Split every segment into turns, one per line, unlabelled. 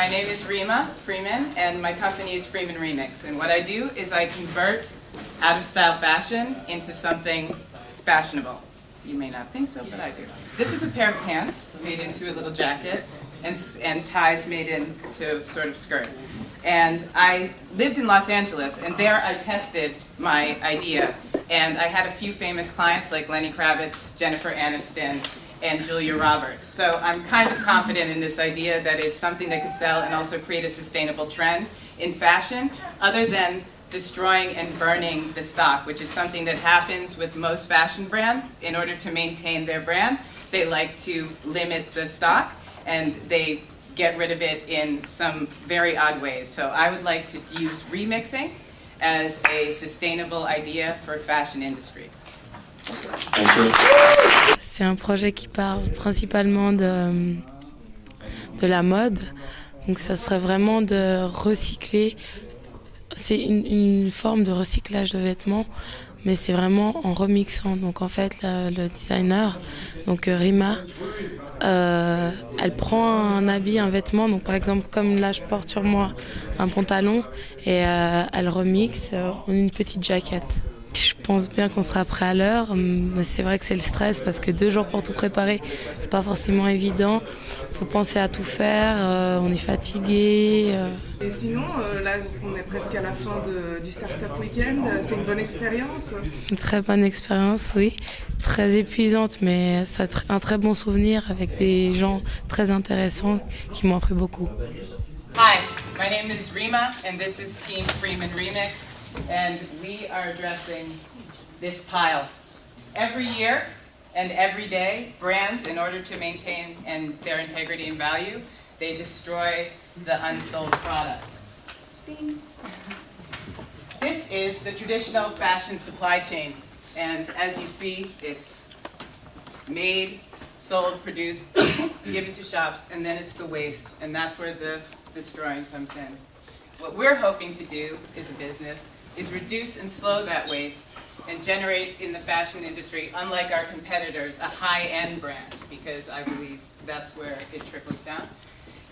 my name is Freeman, and my company is Freeman Rimix. And what I do is I convert out-of-style fashion into something fashionable. You may not think so, but I do. This is a pair of pants made into a little jacket, and ties made into a sort of skirt. And I lived in Los Angeles, and there I tested my idea. And I had a few famous clients like Lenny Kravitz, Jennifer Aniston, and Julia Roberts. So I'm kind of confident in this idea that it's something that could sell and also create a sustainable trend in fashion, other than destroying and burning the stock, which is something that happens with most fashion brands. In order to maintain their brand, they like to limit the stock, and they get rid of it in some very odd ways. So I would like to use remixing as a sustainable idea for fashion industry.
C'est un projet qui parle principalement de la mode. Donc ça serait vraiment de recycler. C'est une forme de recyclage de vêtements, mais c'est vraiment en remixant. Donc en fait, le designer, donc Rima, elle prend un habit, un vêtement, donc par exemple comme là je porte sur moi un pantalon, et elle remixe en une petite jaquette. Je pense bien qu'on sera prêt à l'heure, mais c'est vrai que c'est le stress parce que 2 jours pour tout préparer, c'est pas forcément évident. Faut penser à tout faire, on est fatigué.
Et sinon, là on est presque à la fin du Startup Weekend, c'est une bonne expérience?
Une très bonne expérience, oui. Très épuisante, mais c'est un très bon souvenir avec des gens très intéressants qui m'ont appris beaucoup.
Hi, my name is Rima, and this is Team Freeman Rimix, and we are addressing this pile. Every year and every day, brands, in order to maintain their integrity and value, they destroy the unsold product. Ding. This is the traditional fashion supply chain, and as you see, it's made, sold, produced, given to shops, and then it's the waste, and that's where the destroying comes in. What we're hoping to do as a business is reduce and slow that waste and generate in the fashion industry, unlike our competitors, a high-end brand, because I believe that's where it trickles down.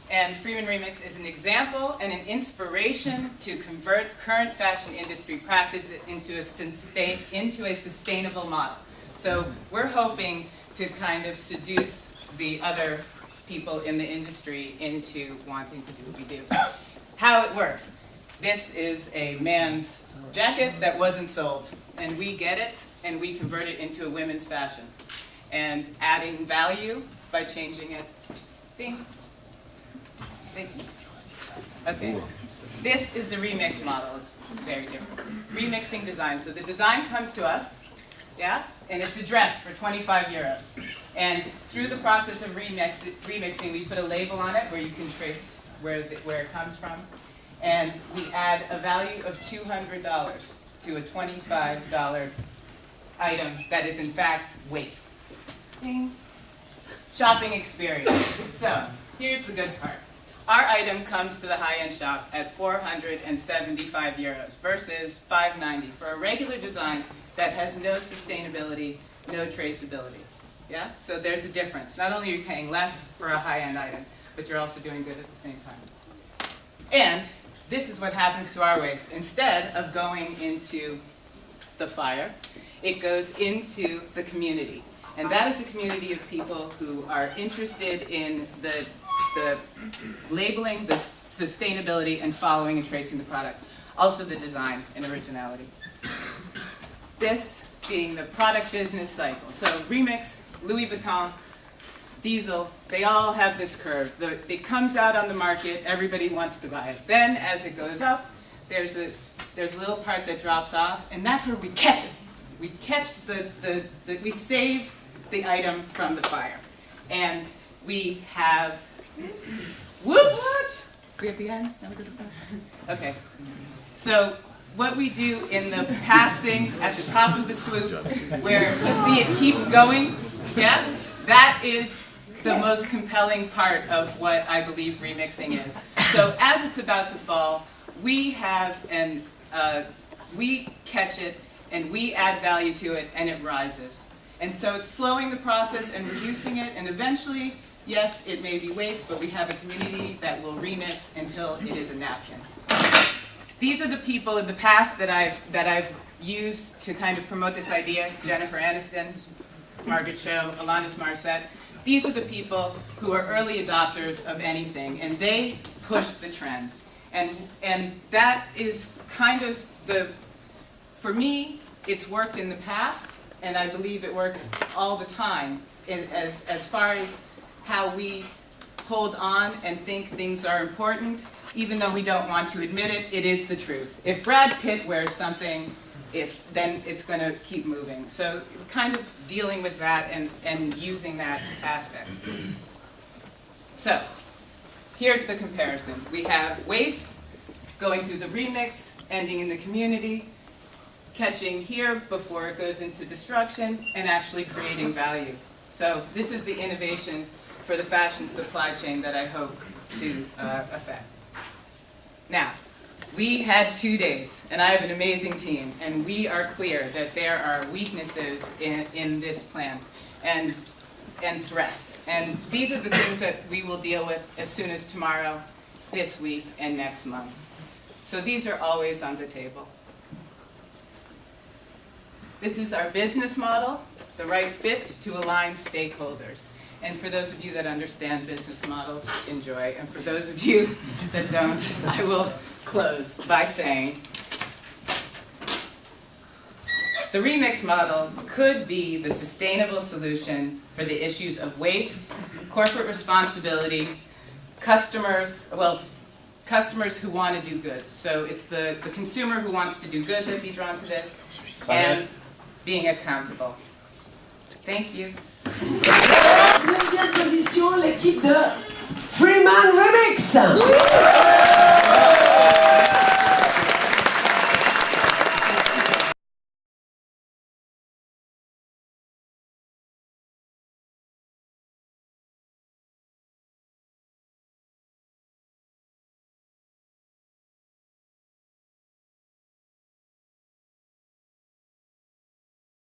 And Freeman Rimix is an example and an inspiration to convert current fashion industry practice into a sustainable model. So we're hoping to kind of seduce the other people in the industry into wanting to do what we do. How it works. This is a man's jacket that wasn't sold, and we get it and we convert it into a women's fashion, and adding value by changing it. Bing. Thank you. Okay. This is the remix model. It's very different. Remixing design. So the design comes to us, yeah, and it's a dress for 25 euros. And through the process of remixing, we put a label on it where you can trace where it comes from. And we add a value of $200 to a $25 item that is in fact waste. Ding. Shopping experience. So here's the good part. Our item comes to the high-end shop at 475 euros versus 590 for a regular design that has no sustainability, no traceability. Yeah? So there's a difference. Not only are you paying less for a high-end item, but you're also doing good at the same time. And this is what happens to our waste. Instead of going into the fire, it goes into the community. And that is a community of people who are interested in the labeling, the sustainability, and following and tracing the product. Also the design and originality. This being the product business cycle. So Remix, Louis Vuitton, Diesel, they all have this curve. It comes out on the market, everybody wants to buy it. Then as it goes up, there's a little part that drops off, and that's where we catch it. We catch we save the item from the fire. And we have, whoops! We at the end? Okay. So what we do in the pass thing at the top of the swoop, where you see it keeps going, yeah, that is the most compelling part of what I believe remixing is. So as it's about to fall, we have we catch it and we add value to it and it rises. And so it's slowing the process and reducing it, and eventually Yes, it may be waste, but we have a community that will remix until it is a napkin. These are the people in the past that I've used to kind of promote this idea. Jennifer Aniston, Margaret Cho, Alanis Morissette. These are the people who are early adopters of anything, and they push the trend. And that is kind of for me, it's worked in the past, and I believe it works all the time as far as how we hold on and think things are important, even though we don't want to admit it. It is the truth. If Brad Pitt wears something, then it's going to keep moving. So kind of dealing with that and using that aspect. So here's the comparison. We have waste going through the remix, ending in the community, catching here before it goes into destruction, and actually creating value. So this is the innovation for the fashion supply chain that I hope to affect. Now, we had 2 days, and I have an amazing team, and we are clear that there are weaknesses in this plan and threats. And these are the things that we will deal with as soon as tomorrow, this week, and next month. So these are always on the table. This is our business model, the right fit to align stakeholders. And for those of you that understand business models, enjoy. And for those of you that don't, I will close by saying, the remix model could be the sustainable solution for the issues of waste, corporate responsibility, customers who want to do good. So it's the consumer who wants to do good that be drawn to this, and being accountable. Thank you.
Deuxième position, l'équipe de Freeman Rimix.